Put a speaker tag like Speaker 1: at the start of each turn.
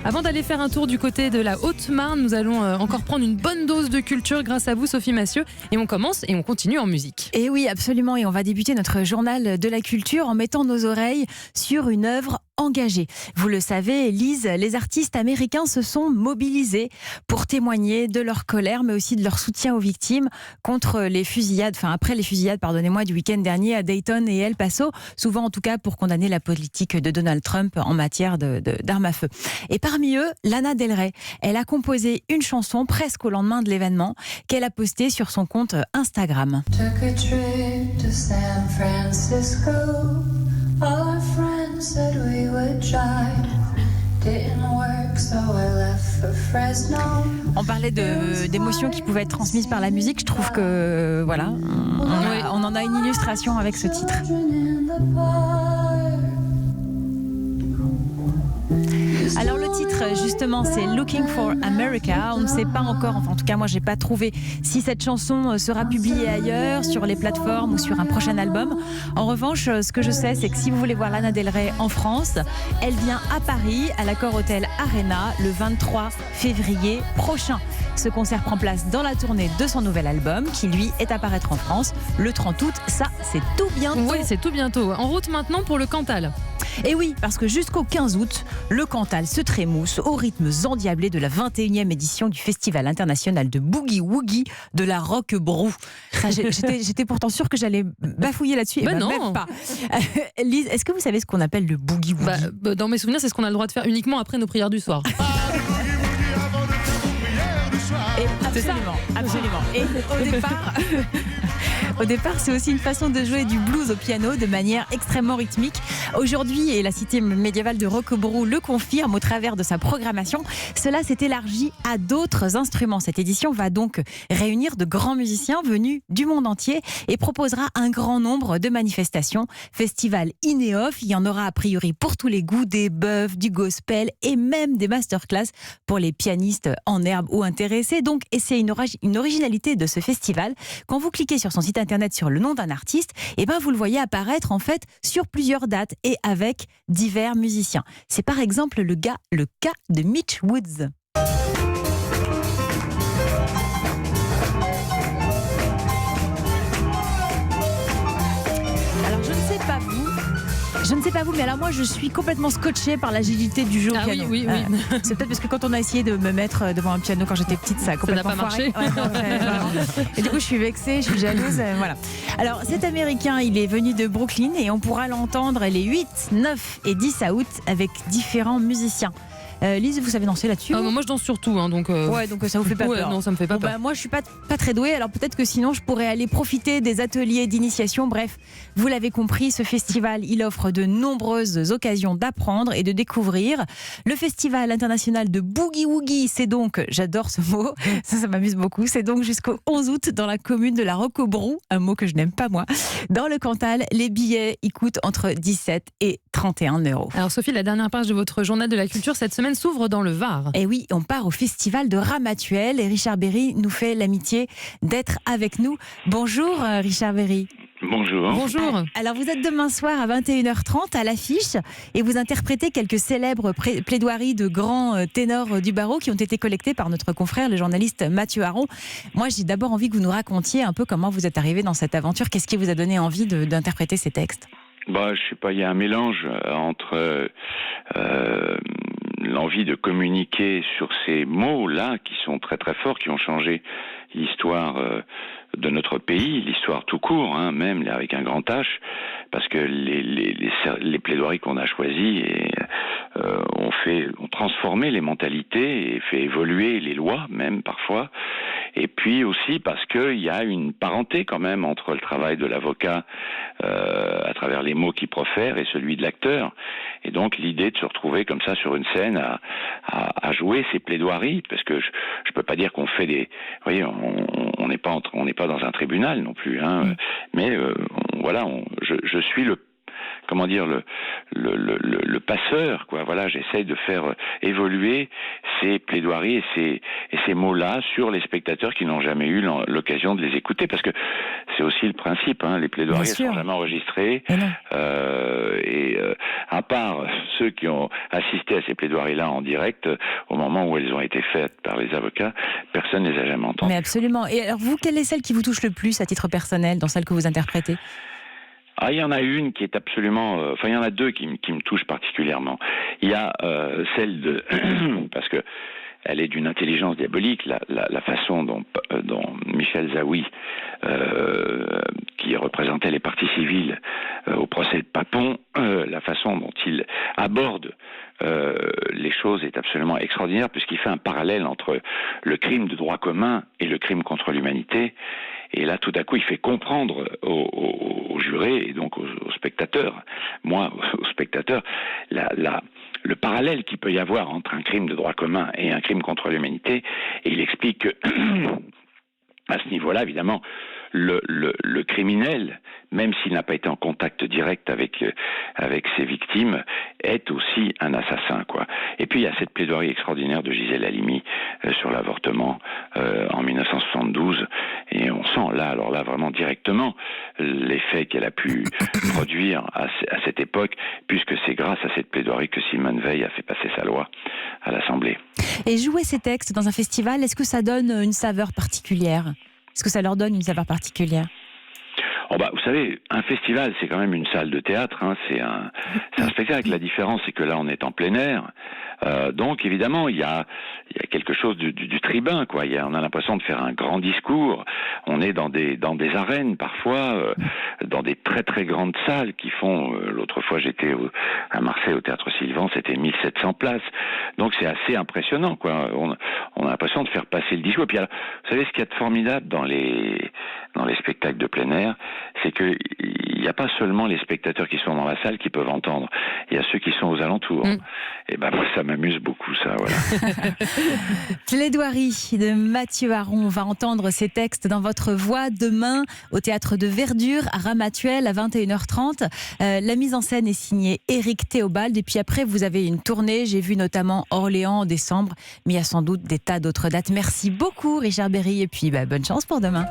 Speaker 1: Avant d'aller faire un tour du côté de la Haute-Marne, nous allons encore prendre une bonne dose de culture grâce à vous, Sophie Massieu. Et on commence et on continue en musique.
Speaker 2: Et oui, absolument. Et on va débuter notre journal de la culture en mettant nos oreilles sur une œuvre engagée. Vous le savez, Lise, les artistes américains se sont mobilisés pour témoigner de leur colère, mais aussi de leur soutien aux victimes contre les fusillades, après les fusillades, du week-end dernier à Dayton et El Paso, souvent en tout cas pour condamner la politique de Donald Trump en matière d'armes à feu. Et parmi eux, Lana Del Rey. Elle a composé une chanson presque au lendemain de l'événement qu'elle a postée sur son compte Instagram.
Speaker 3: Took a trip to San Francisco. All our friends said we would try. Didn't work, so I left for Fresno.
Speaker 2: On parlait d'émotions qui pouvaient être transmises par la musique. Je trouve que voilà, on en a une illustration avec ce titre. Alors le titre justement c'est Looking for America. On ne sait pas encore, en tout cas moi j'ai pas trouvé si cette chanson sera publiée ailleurs, sur les plateformes ou sur un prochain album. En revanche, ce que je sais c'est que si vous voulez voir Lana Del Rey en France, elle vient à Paris à l'Accor Hotel Arena le 23 février prochain. Ce concert prend place dans la tournée de son nouvel album qui lui est à paraître en France le 30 août. Ça c'est tout bientôt.
Speaker 1: Oui, c'est tout bientôt. En route maintenant pour le Cantal.
Speaker 2: Et oui, parce que jusqu'au 15 août, le Cantal se trémousse au rythme endiablé de la 21e édition du Festival international de Boogie Woogie de la Roquebrou. J'étais pourtant sûre que j'allais bafouiller là-dessus. Et
Speaker 1: non.
Speaker 2: Même pas. Lise, est-ce que vous savez ce qu'on appelle le Boogie Woogie ?
Speaker 1: Dans mes souvenirs, c'est ce qu'on a le droit de faire uniquement après nos prières du soir.
Speaker 2: Absolument. Et au départ, c'est aussi une façon de jouer du blues au piano de manière extrêmement rythmique. Aujourd'hui, et la cité médiévale de Roquebrou le confirme au travers de sa programmation, cela s'est élargi à d'autres instruments. Cette édition va donc réunir de grands musiciens venus du monde entier et proposera un grand nombre de manifestations. Festival in et off, il y en aura a priori pour tous les goûts, des bœufs, du gospel et même des masterclass pour les pianistes en herbe ou intéressés. Donc, et c'est une originalité de ce festival. Quand vous cliquez sur son site internet sur le nom d'un artiste, vous le voyez apparaître en fait sur plusieurs dates et avec divers musiciens. C'est par exemple le cas de Mitch Woods. Alors je ne sais pas vous, mais alors moi je suis complètement scotchée par l'agilité du jeu au piano.
Speaker 1: Oui.
Speaker 2: C'est peut-être parce que quand on a essayé de me mettre devant un piano quand j'étais petite, ça a complètement
Speaker 1: foiré.
Speaker 2: Ça n'a pas marché. Et du coup je suis vexée, je suis jalouse. Voilà. Alors cet Américain, il est venu de Brooklyn et on pourra l'entendre les 8, 9 et 10 août avec différents musiciens. Lise, vous savez danser là-dessus?
Speaker 1: Moi je danse surtout, donc
Speaker 2: ça vous fait pas peur?
Speaker 1: Non, ça me fait pas peur.
Speaker 2: Moi je suis pas très douée, alors peut-être que sinon je pourrais aller profiter des ateliers d'initiation. Bref, vous l'avez compris, ce festival il offre de nombreuses occasions d'apprendre et de découvrir. Le Festival international de Boogie Woogie, c'est donc, j'adore ce mot, ça m'amuse beaucoup, c'est donc jusqu'au 11 août dans la commune de la Roquebrou, un mot que je n'aime pas moi, dans le Cantal. Les billets ils coûtent entre 17 et 31 €.
Speaker 1: Alors Sophie, la dernière page de votre journal de la culture cette semaine s'ouvre dans le Var.
Speaker 2: Et oui, on part au festival de Ramatuelle et Richard Berry nous fait l'amitié d'être avec nous. Bonjour Richard Berry.
Speaker 4: Bonjour.
Speaker 2: Alors vous êtes demain soir à 21h30 à l'affiche et vous interprétez quelques célèbres plaidoiries de grands ténors du barreau qui ont été collectées par notre confrère, le journaliste Mathieu Aron. Moi j'ai d'abord envie que vous nous racontiez un peu comment vous êtes arrivé dans cette aventure. Qu'est-ce qui vous a donné envie d'interpréter ces textes ?
Speaker 4: Je sais pas, il y a un mélange entre l'envie de communiquer sur ces mots-là qui sont très très forts, qui ont changé l'histoire de notre pays, l'histoire tout court, même avec un grand H, parce que les plaidoiries qu'on a choisies ont transformé les mentalités et fait évoluer les lois même parfois. Et puis aussi parce qu'il y a une parenté quand même entre le travail de l'avocat à travers les mots qu'il profère et celui de l'acteur. Et donc l'idée de se retrouver comme ça sur une scène à jouer ces plaidoiries, parce que je peux pas dire qu'on fait des, vous voyez, on n'est pas dans un tribunal non plus, mais voilà, je suis comment dire, le passeur, quoi. Voilà, j'essaye de faire évoluer ces plaidoiries et ces mots-là sur les spectateurs qui n'ont jamais eu l'occasion de les écouter, parce que c'est aussi le principe, hein, les plaidoiries ne sont jamais enregistrées, à part ceux qui ont assisté à ces plaidoiries-là en direct, au moment où elles ont été faites par les avocats, personne ne les a jamais entendues.
Speaker 2: Mais absolument. Et alors vous, quelle est celle qui vous touche le plus à titre personnel dans celle que vous interprétez ?
Speaker 4: Ah, il y en a une qui est absolument... il y en a deux qui me touchent particulièrement. Il y a celle de... parce que elle est d'une intelligence diabolique, la façon dont Michel Zawi, qui représentait les parties civiles au procès de Papon, la façon dont il aborde les choses est absolument extraordinaire, puisqu'il fait un parallèle entre le crime de droit commun et le crime contre l'humanité. Et là, tout à coup, il fait comprendre aux jurés et donc aux spectateurs, moi, aux spectateurs, le parallèle qu'il peut y avoir entre un crime de droit commun et un crime contre l'humanité. Et il explique que, à ce niveau-là, évidemment, le criminel, même s'il n'a pas été en contact direct avec ses victimes, est aussi un assassin, quoi. Et puis il y a cette plaidoirie extraordinaire de Gisèle Halimi sur l'avortement en 1972, et on sent là vraiment directement l'effet qu'elle a pu produire à cette époque, puisque c'est grâce à cette plaidoirie que Simone Veil a fait passer sa loi à l'Assemblée.
Speaker 2: Et jouer ces textes dans un festival, est-ce que ça donne une saveur particulière ? Est-ce que ça leur donne une saveur particulière ?
Speaker 4: Vous savez, un festival, c'est quand même une salle de théâtre, hein, c'est un spectacle. La différence, c'est que là, on est en plein air. Donc, évidemment, il y a quelque chose du tribun, quoi. On a l'impression de faire un grand discours. On est dans des arènes, parfois, dans des très très grandes salles qui font... l'autre fois, j'étais à Marseille, au Théâtre Sylvan, c'était 1700 places. Donc, c'est assez impressionnant, quoi. On a l'impression de faire passer le discours. Et puis, alors, vous savez, ce qu'il y a de formidable dans les spectacles de plein air, c'est que il n'y a pas seulement les spectateurs qui sont dans la salle qui peuvent entendre. Il y a ceux qui sont aux alentours. Et moi, ça m'amuse beaucoup, ça, voilà.
Speaker 2: Plaidoirie de Mathieu Aron. On va entendre ces textes dans votre voix demain au Théâtre de Verdure à Ramatuelle à 21h30. La mise en scène est signée Éric Théobald. Et puis après, vous avez une tournée. J'ai vu notamment Orléans en décembre. Mais il y a sans doute des tas d'autres dates. Merci beaucoup, Richard Berry. Et puis, bonne chance pour demain.